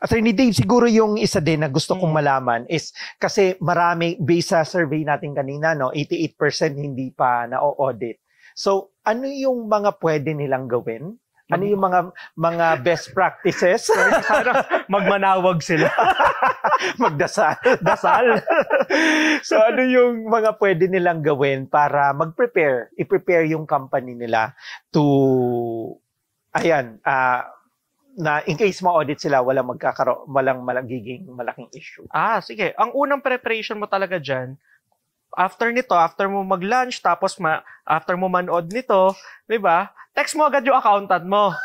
Attorney Dave, siguro yung isa din na gusto kong malaman is kasi marami, based sa survey natin kanina, no, 88% hindi pa na-audit. So, ano yung mga pwede nilang gawin? Ano yung mga best practices? Sana magmanawag sila. Magdasal. Dasal. So, ano yung mga pwede nilang gawin para i-prepare yung company nila to, na in case ma-audit sila, walang magiging malaking issue. Sige. Ang unang preparation mo talaga dyan, after mo mag-lunch, tapos after mo manood nito, di ba? Text mo agad yung accountant mo.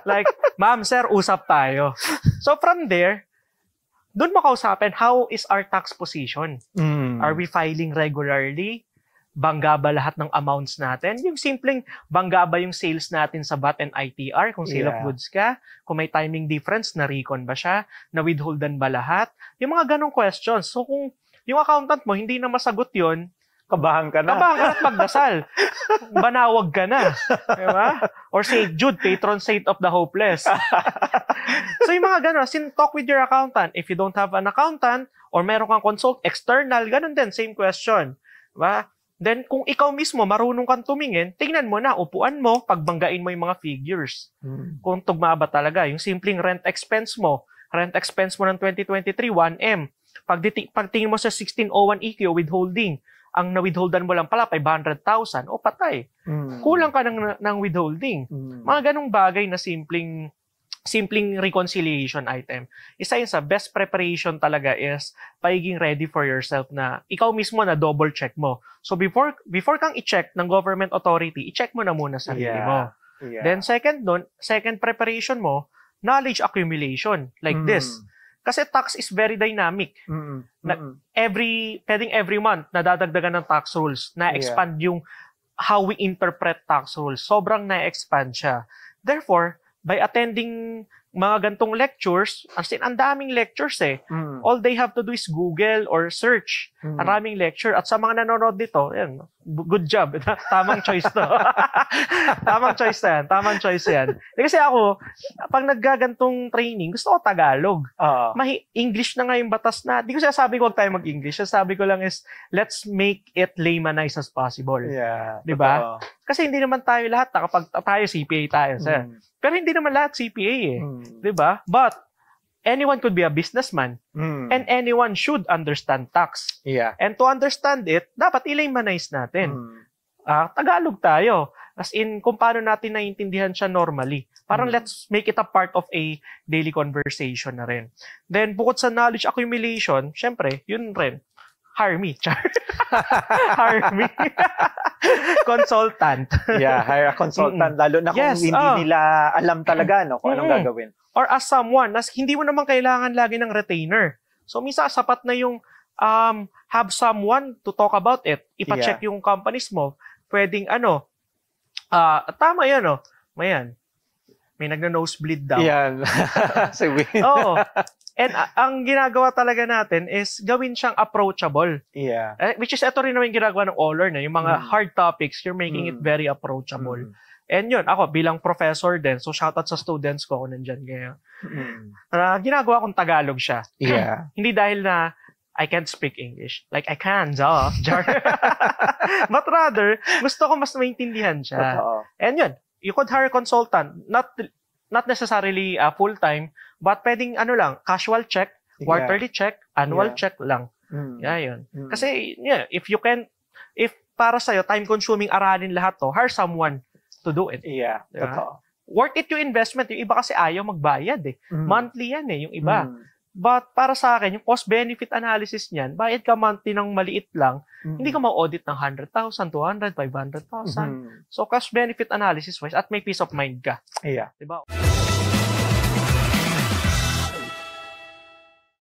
Like, ma'am, sir, usap tayo. So from there, doon mo kausapin, how is our tax position? Are we filing regularly? Bangga ba lahat ng amounts natin? Yung simpleng, bangga ba yung sales natin sa VAT and ITR? Kung sale of goods ka? Kung may timing difference, na-recon ba siya? Na-withholdan ba lahat? Yung mga ganong questions. So kung yung accountant mo, hindi na masagot yun, kabahan ka na at magdasal. Banawag ka na. Diba? Or St. Jude, patron saint of the hopeless. So yung mga gano'n, talk with your accountant. If you don't have an accountant, or meron kang consult, external, ganun din, same question. Diba? Then, kung ikaw mismo marunong kang tumingin, tingnan mo na, upuan mo, pagbanggain mo yung mga figures. Kung tugma ba talaga, yung simpleng rent expense mo ng 2023, 1M. Pagtingin mo sa 1601 EQ withholding, ang na-withholdan mo lang pala, 500,000, patay. Kulang ka ng withholding. Mga ganong bagay na simpleng reconciliation item. Isa yun sa best preparation talaga is pagiging ready for yourself na ikaw mismo na double check mo. So before kang i-check ng government authority, i-check mo na muna sarili mo. Then second preparation mo, knowledge accumulation like this. Kasi tax is very dynamic. Every month, nadadagdagan ng tax rules, na-expand yung how we interpret tax rules. Sobrang na-expand siya. Therefore, by attending mga gantong lectures, ang daming lectures all they have to do is Google or search. Maraming lecture. At sa mga nanonood dito, good job. Tamang choice to. Tamang choice yan. Kasi ako, pag naggagantong training, gusto ko Tagalog. English na nga yung batas na. Di ko sabi ko huwag tayo mag-English. Sabi ko lang is, let's make it laymanized as possible. Diba? Kasi hindi naman tayo lahat, kapag tayo CPA tayo, sir. Pero hindi naman lahat CPA diba? But anyone could be a businessman and anyone should understand tax. And to understand it, dapat i-laymanize natin. Tagalog tayo. As in, kung paano natin naiintindihan siya normally. Parang let's make it a part of a daily conversation na rin. Then, bukod sa knowledge accumulation, syempre, yun rin. Hire me. Hire me. Consultant. Hire a consultant. Lalo na kung hindi nila alam talaga kung anong gagawin. Or as someone, hindi mo naman kailangan lagi ng retainer. So, minsan sapat na yung have someone to talk about it. Ipa-check yung companies mo. Pwedeng tama yan may nagna-nosebleed daw. Oo. And ang ginagawa talaga natin is gawin siyang approachable. Which is ito rin naman yung ginagawa ng Oler yung mga hard topics, you're making it very approachable. And yun, ako bilang professor din, so shoutout sa students ko kung nandyan ngayon. Ginagawa kong Tagalog siya. Hindi dahil na I can't speak English. Like, I can, but rather, gusto ko mas maintindihan siya. And yun, you could hire a consultant, not necessarily full-time, but pwedeng casual check, quarterly check, annual check lang. Yun. Kasi, if para sa'yo, time-consuming aralin lahat to, hire someone to do it. Totoo. Worth it yung investment. Yung iba kasi ayaw magbayad Monthly yan yung iba. But para sa akin, yung cost-benefit analysis niyan, bayad ka monthly ng maliit lang, hindi ka ma-audit ng 100,000, 200, 500,000. So cost-benefit analysis wise, at may peace of mind ka. Yeah. Diba?